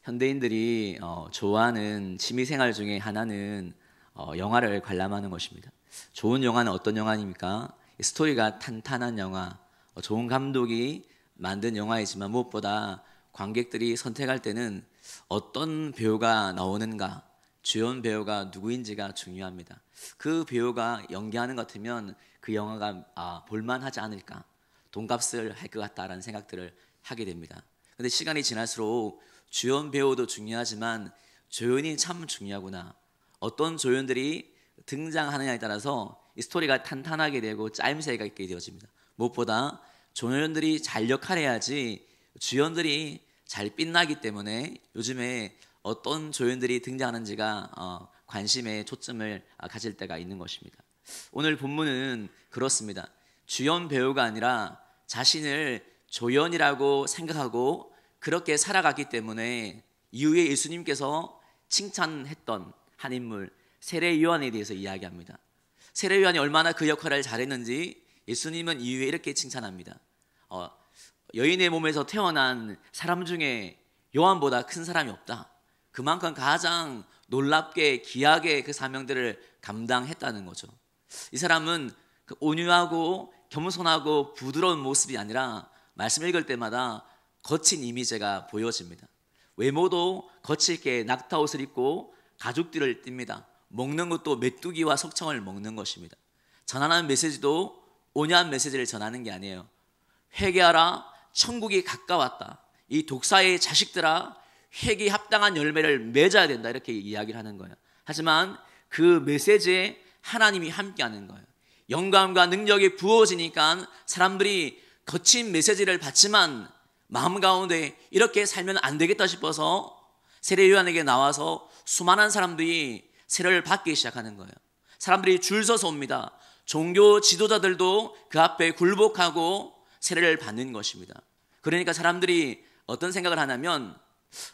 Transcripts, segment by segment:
현대인들이 좋아하는 취미생활 중에 하나는 영화를 관람하는 것입니다. 좋은 영화는 어떤 영화입니까? 스토리가 탄탄한 영화, 좋은 감독이 만든 영화이지만 무엇보다 관객들이 선택할 때는 어떤 배우가 나오는가, 주연 배우가 누구인지가 중요합니다. 그 배우가 연기하는 것 같으면 그 영화가 볼만하지 않을까, 돈값을 할 것 같다라는 생각들을 하게 됩니다. 근데 시간이 지날수록 주연 배우도 중요하지만 조연이 참 중요하구나, 어떤 조연들이 등장하느냐에 따라서 이 스토리가 탄탄하게 되고 짜임새가 있게 되어집니다. 무엇보다 조연들이 잘 역할해야지 주연들이 잘 빛나기 때문에 요즘에 어떤 조연들이 등장하는지가 관심에 초점을 가질 때가 있는 것입니다. 오늘 본문은 그렇습니다. 주연 배우가 아니라 자신을 조연이라고 생각하고 그렇게 살아갔기 때문에 이후에 예수님께서 칭찬했던 한 인물, 세례 요한에 대해서 이야기합니다. 세례 요한이 얼마나 그 역할을 잘했는지 예수님은 이후에 이렇게 칭찬합니다. 여인의 몸에서 태어난 사람 중에 요한보다 큰 사람이 없다. 그만큼 가장 놀랍게 귀하게 그 사명들을 감당했다는 거죠. 이 사람은 그 온유하고 겸손하고 부드러운 모습이 아니라 말씀 읽을 때마다 거친 이미지가 보여집니다. 외모도 거칠게 낙타옷을 입고 가죽띠를 띱니다. 먹는 것도 메뚜기와 석청을 먹는 것입니다. 전하는 메시지도 온유한 메시지를 전하는 게 아니에요. 회개하라, 천국이 가까웠다. 이 독사의 자식들아, 회개에 합당한 열매를 맺어야 된다, 이렇게 이야기를 하는 거예요. 하지만 그 메시지에 하나님이 함께하는 거예요. 영감과 능력이 부어지니까 사람들이 거친 메시지를 받지만 마음 가운데 이렇게 살면 안 되겠다 싶어서 세례 요한에게 나와서 수많은 사람들이 세례를 받기 시작하는 거예요. 사람들이 줄 서서 옵니다. 종교 지도자들도 그 앞에 굴복하고 세례를 받는 것입니다. 그러니까 사람들이 어떤 생각을 하냐면,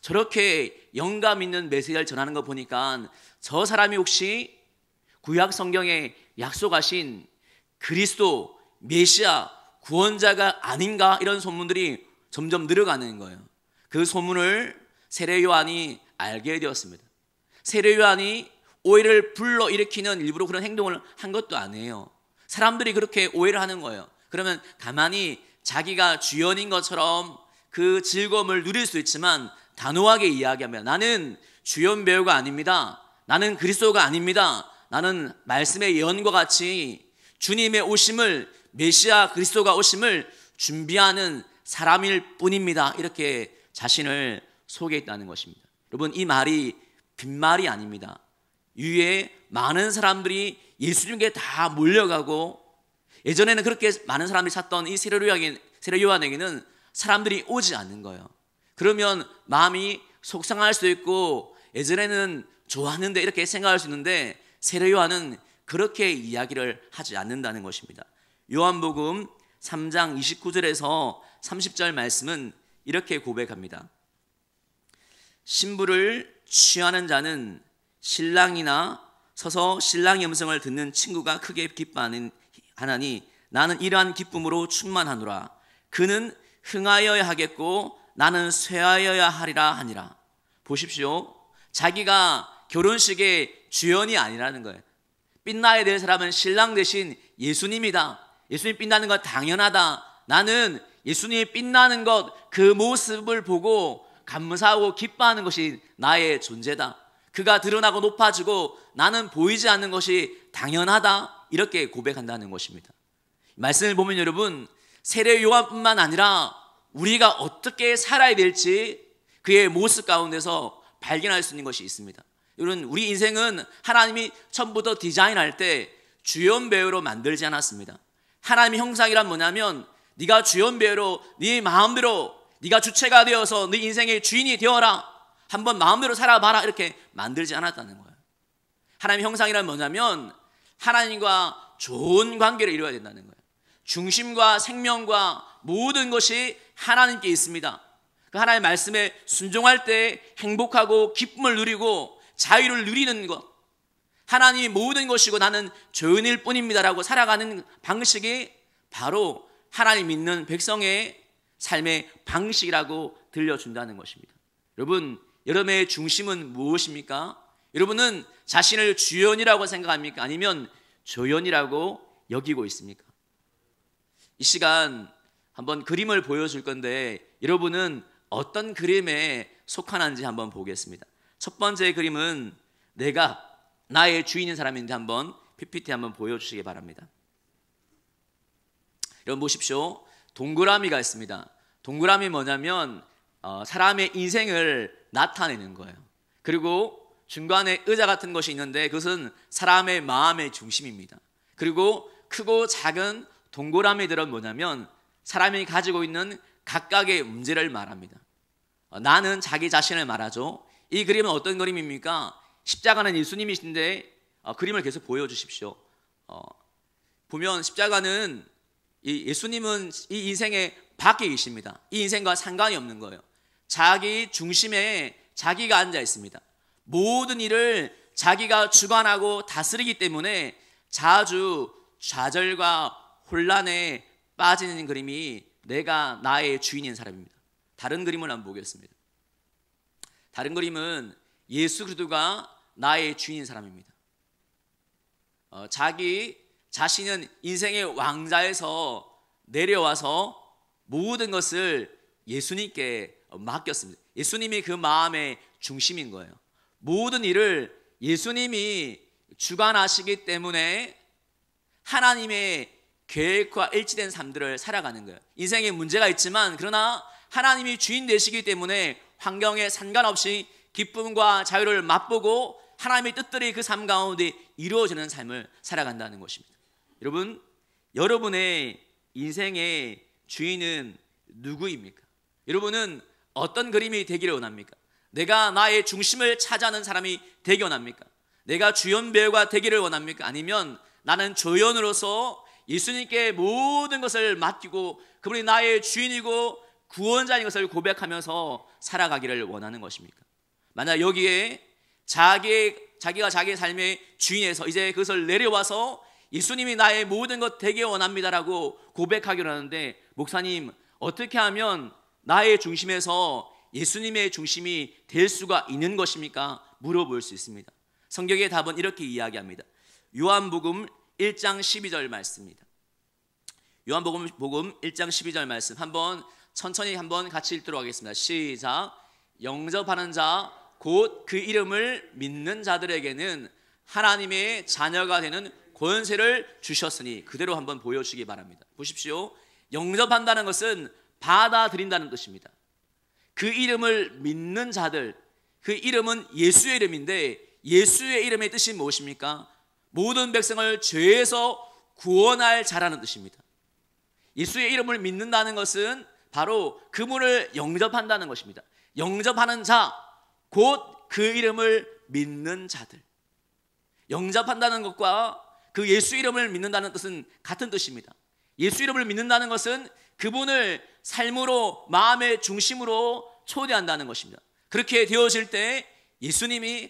저렇게 영감 있는 메시지를 전하는 거 보니까 저 사람이 혹시 구약 성경에 약속하신 그리스도, 메시아, 구원자가 아닌가, 이런 소문들이 점점 늘어가는 거예요. 그 소문을 세례 요한이 알게 되었습니다. 세례 요한이 오해를 불러일으키는 일부러 그런 행동을 한 것도 아니에요. 사람들이 그렇게 오해를 하는 거예요. 그러면 가만히 자기가 주연인 것처럼 그 즐거움을 누릴 수 있지만 단호하게 이야기하면, 나는 주연 배우가 아닙니다. 나는 그리스도가 아닙니다. 나는 말씀의 예언과 같이 주님의 오심을, 메시아 그리스도가 오심을 준비하는 사람일 뿐입니다. 이렇게 자신을 소개했다는 것입니다. 여러분, 이 말이 빈말이 아닙니다. 위에 많은 사람들이 예수님께 다 몰려가고, 예전에는 그렇게 많은 사람들이 찾던 이 세례 요한에게는 사람들이 오지 않는 거예요. 그러면 마음이 속상할 수 있고, 예전에는 좋았는데 이렇게 생각할 수 있는데, 세례 요한은 그렇게 이야기를 하지 않는다는 것입니다. 요한복음 3장 29절에서 30절 말씀은 이렇게 고백합니다. 신부를 취하는 자는 신랑이나 서서 신랑의 음성을 듣는 친구가 크게 기뻐하니 나는 이러한 기쁨으로 충만하노라. 그는 흥하여야 하겠고 나는 쇠하여야 하리라 하니라. 보십시오. 자기가 결혼식의 주연이 아니라는 거예요. 빛나야 될 사람은 신랑 대신 예수님이다. 예수님 빛나는 것 당연하다. 나는 예수님이 빛나는 것, 그 모습을 보고 감사하고 기뻐하는 것이 나의 존재다. 그가 드러나고 높아지고 나는 보이지 않는 것이 당연하다. 이렇게 고백한다는 것입니다. 말씀을 보면 여러분, 세례 요한뿐만 아니라 우리가 어떻게 살아야 될지 그의 모습 가운데서 발견할 수 있는 것이 있습니다. 여러분, 우리 인생은 하나님이 처음부터 디자인할 때 주연 배우로 만들지 않았습니다. 하나님의 형상이란 뭐냐면, 네가 주연 배우로 네 마음대로 네가 주체가 되어서 네 인생의 주인이 되어라, 한번 마음대로 살아봐라, 이렇게 만들지 않았다는 거예요. 하나님의 형상이란 뭐냐면 하나님과 좋은 관계를 이루어야 된다는 거예요. 중심과 생명과 모든 것이 하나님께 있습니다. 그 하나님의 말씀에 순종할 때 행복하고 기쁨을 누리고 자유를 누리는 것, 하나님이 모든 것이고 나는 조연일 뿐입니다라고 살아가는 방식이 바로 하나님 믿는 백성의 삶의 방식이라고 들려준다는 것입니다. 여러분, 여러분의 중심은 무엇입니까? 여러분은 자신을 주연이라고 생각합니까? 아니면 조연이라고 여기고 있습니까? 이 시간 한번 그림을 보여줄 건데 여러분은 어떤 그림에 속하는지 한번 보겠습니다. 첫 번째 그림은 내가 나의 주인인 사람인데 한번 PPT 한번 보여주시기 바랍니다. 여러분 보십시오. 동그라미가 있습니다. 동그라미 뭐냐면 사람의 인생을 나타내는 거예요. 그리고 중간에 의자 같은 것이 있는데 그것은 사람의 마음의 중심입니다. 그리고 크고 작은 동그라미들은 뭐냐면 사람이 가지고 있는 각각의 문제를 말합니다. 나는 자기 자신을 말하죠. 이 그림은 어떤 그림입니까? 십자가는 예수님이신데 그림을 계속 보여주십시오. 보면 십자가는 예수님은 이 인생의 밖에 계십니다. 이 인생과 상관이 없는 거예요. 자기 중심에 자기가 앉아 있습니다. 모든 일을 자기가 주관하고 다스리기 때문에 자주 좌절과 혼란에 빠지는 그림이 내가 나의 주인인 사람입니다. 다른 그림을 한번 보겠습니다. 다른 그림은 예수 그리스도가 나의 주인인 사람입니다. 자기 자신은 인생의 왕자에서 내려와서 모든 것을 예수님께 맡겼습니다. 예수님이 그 마음의 중심인 거예요. 모든 일을 예수님이 주관하시기 때문에 하나님의 계획과 일치된 삶들을 살아가는 거예요. 인생에 문제가 있지만 그러나 하나님이 주인 되시기 때문에 환경에 상관없이 기쁨과 자유를 맛보고 하나님의 뜻들이 그 삶 가운데 이루어지는 삶을 살아간다는 것입니다. 여러분, 여러분의 인생의 주인은 누구입니까? 여러분은 어떤 그림이 되기를 원합니까? 내가 나의 중심을 차지하는 사람이 되기 원합니까? 내가 주연 배우가 되기를 원합니까? 아니면 나는 조연으로서 예수님께 모든 것을 맡기고 그분이 나의 주인이고 구원자인 것을 고백하면서 살아가기를 원하는 것입니까? 만약 여기에 자기가 자기의 삶의 주인에서 이제 그것을 내려와서 예수님이 나의 모든 것 되게 원합니다라고 고백하기로 하는데, 목사님 어떻게 하면 나의 중심에서 예수님의 중심이 될 수가 있는 것입니까? 물어볼 수 있습니다. 성경의 답은 이렇게 이야기합니다. 요한복음 1장 12절 말씀입니다. 요한복음 1장 12절 말씀 한번 천천히 한번 같이 읽도록 하겠습니다. 시작. 영접하는 자 곧 그 이름을 믿는 자들에게는 하나님의 자녀가 되는 권세를 주셨으니, 그대로 한번 보여주시기 바랍니다. 보십시오. 영접한다는 것은 받아들인다는 뜻입니다. 그 이름을 믿는 자들, 그 이름은 예수의 이름인데 예수의 이름의 뜻이 무엇입니까? 모든 백성을 죄에서 구원할 자라는 뜻입니다. 예수의 이름을 믿는다는 것은 바로 그분을 영접한다는 것입니다. 영접하는 자, 곧 그 이름을 믿는 자들. 영접한다는 것과 그 예수 이름을 믿는다는 뜻은 같은 뜻입니다. 예수 이름을 믿는다는 것은 그분을 삶으로, 마음의 중심으로 초대한다는 것입니다. 그렇게 되어질 때 예수님을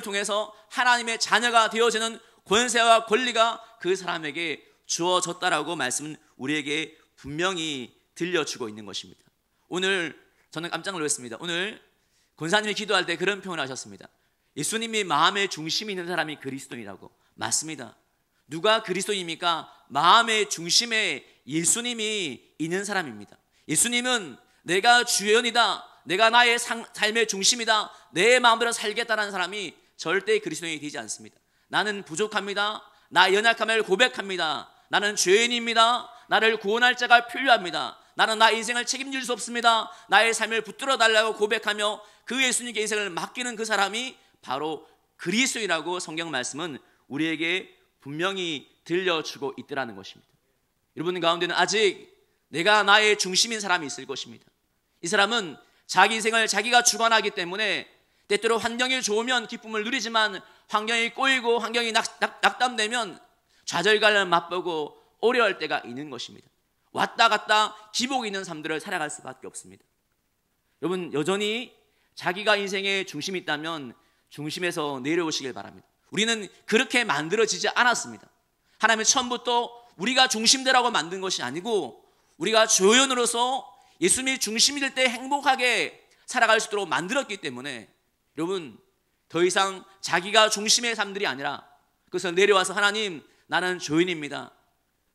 통해서 하나님의 자녀가 되어지는 권세와 권리가 그 사람에게 주어졌다라고 말씀은 우리에게 분명히 들려주고 있는 것입니다. 오늘 저는 깜짝 놀랐습니다. 오늘 권사님이 기도할 때 그런 표현을 하셨습니다. 예수님이 마음의 중심이 있는 사람이 그리스도인이라고. 맞습니다. 누가 그리스도인입니까? 마음의 중심에 예수님이 있는 사람입니다. 예수님은 내가 주연이다, 내가 나의 삶의 중심이다, 내 마음대로 살겠다는 사람이 절대 그리스도인이 되지 않습니다. 나는 부족합니다. 나 연약함을 고백합니다. 나는 죄인입니다. 나를 구원할 자가 필요합니다. 나는 나의 인생을 책임질 수 없습니다. 나의 삶을 붙들어 달라고 고백하며 그 예수님께 인생을 맡기는 그 사람이 바로 그리스도이라고 성경 말씀은 우리에게 분명히 들려주고 있더라는 것입니다. 여러분 가운데는 아직 내가 나의 중심인 사람이 있을 것입니다. 이 사람은 자기 인생을 자기가 주관하기 때문에 때때로 환경이 좋으면 기쁨을 누리지만 환경이 꼬이고 환경이 낙담되면 좌절감을 맛보고 어려울 때가 있는 것입니다. 왔다 갔다 기복 있는 삶들을 살아갈 수밖에 없습니다. 여러분 여전히 자기가 인생의 중심이 있다면 중심에서 내려오시길 바랍니다. 우리는 그렇게 만들어지지 않았습니다. 하나님은 처음부터 우리가 중심되라고 만든 것이 아니고 우리가 조연으로서 예수님이 중심이 될 때 행복하게 살아갈 수 있도록 만들었기 때문에 여러분 더 이상 자기가 중심의 삶들이 아니라 그래서 내려와서 하나님 나는 죄인입니다.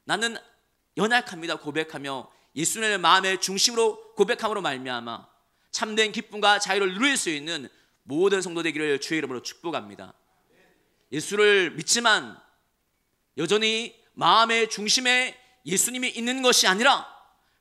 나는 연약합니다. 고백하며 예수님의 마음의 중심으로 고백함으로 말미암아 참된 기쁨과 자유를 누릴 수 있는 모든 성도 되기를 주의 이름으로 축복합니다. 예수를 믿지만 여전히 마음의 중심에 예수님이 있는 것이 아니라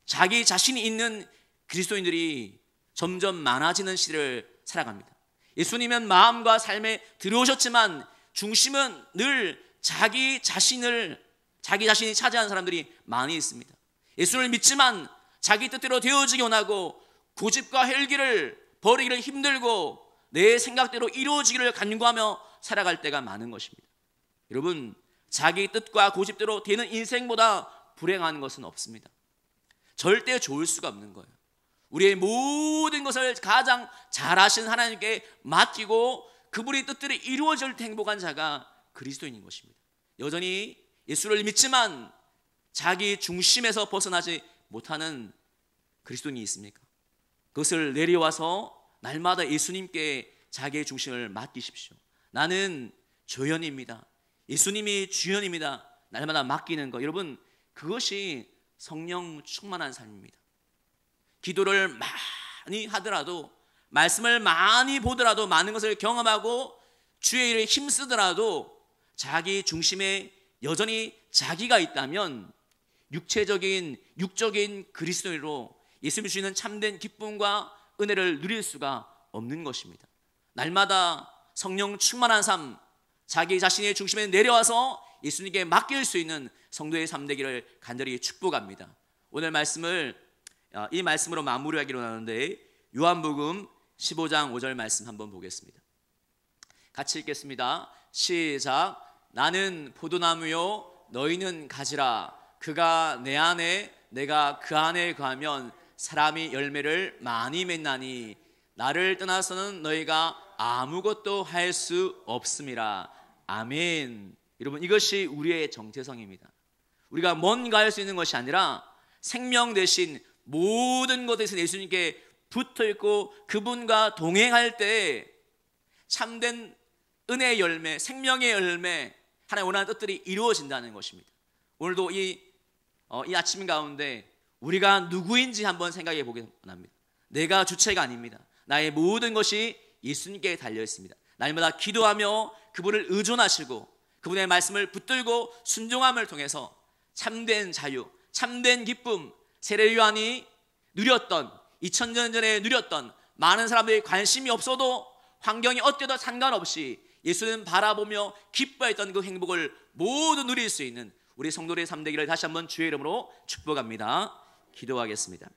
자기 자신이 있는 그리스도인들이 점점 많아지는 시대를 살아갑니다. 예수님은 마음과 삶에 들어오셨지만 중심은 늘 자기 자신이 차지하는 사람들이 많이 있습니다. 예수를 믿지만 자기 뜻대로 되어지기 원하고 고집과 혈기를 버리기를 힘들고 내 생각대로 이루어지기를 간구하며 살아갈 때가 많은 것입니다. 여러분 자기 뜻과 고집대로 되는 인생보다 불행한 것은 없습니다. 절대 좋을 수가 없는 거예요. 우리의 모든 것을 가장 잘하신 하나님께 맡기고 그분의 뜻대로 이루어질 때 행복한 자가 그리스도인인 것입니다. 여전히 예수를 믿지만 자기 중심에서 벗어나지 못하는 그리스도인이 있습니까? 그것을 내려와서 날마다 예수님께 자기의 중심을 맡기십시오. 나는 조연입니다. 예수님이 주연입니다. 날마다 맡기는 것, 여러분 그것이 성령 충만한 삶입니다. 기도를 많이 하더라도 말씀을 많이 보더라도 많은 것을 경험하고 주의 일에 힘쓰더라도 자기 중심에 여전히 자기가 있다면 육적인 그리스도인으로 예수님이 주시는 참된 기쁨과 은혜를 누릴 수가 없는 것입니다. 날마다 성령 충만한 삶, 자기 자신의 중심에 내려와서 예수님께 맡길 수 있는 성도의 삶 되기를 간절히 축복합니다. 오늘 이 말씀으로 마무리하기로 하는데 요한복음 15장 5절 말씀 한번 보겠습니다. 같이 읽겠습니다. 시작. 나는 포도나무요 너희는 가지라. 그가 내 안에 내가 그 안에 거하면 사람이 열매를 많이 맺나니 나를 떠나서는 너희가 아무것도 할 수 없음이라. 아멘. 여러분 이것이 우리의 정체성입니다. 우리가 뭔가 할 수 있는 것이 아니라 생명 대신 모든 것에서 예수님께 붙어있고 그분과 동행할 때 참된 은혜의 열매, 생명의 열매, 하나님 원하는 뜻들이 이루어진다는 것입니다. 오늘도 이 아침 가운데 우리가 누구인지 한번 생각해 보기 원합니다. 내가 주체가 아닙니다. 나의 모든 것이 예수님께 달려 있습니다. 날마다 기도하며 그분을 의존하시고 그분의 말씀을 붙들고 순종함을 통해서 참된 자유, 참된 기쁨, 세례 요한이 누렸던 2000년 전에 누렸던 많은 사람들이 관심이 없어도 환경이 어때도 상관없이 예수는 바라보며 기뻐했던 그 행복을 모두 누릴 수 있는 우리 성도의 삶 되기를 다시 한번 주의 이름으로 축복합니다. 기도하겠습니다.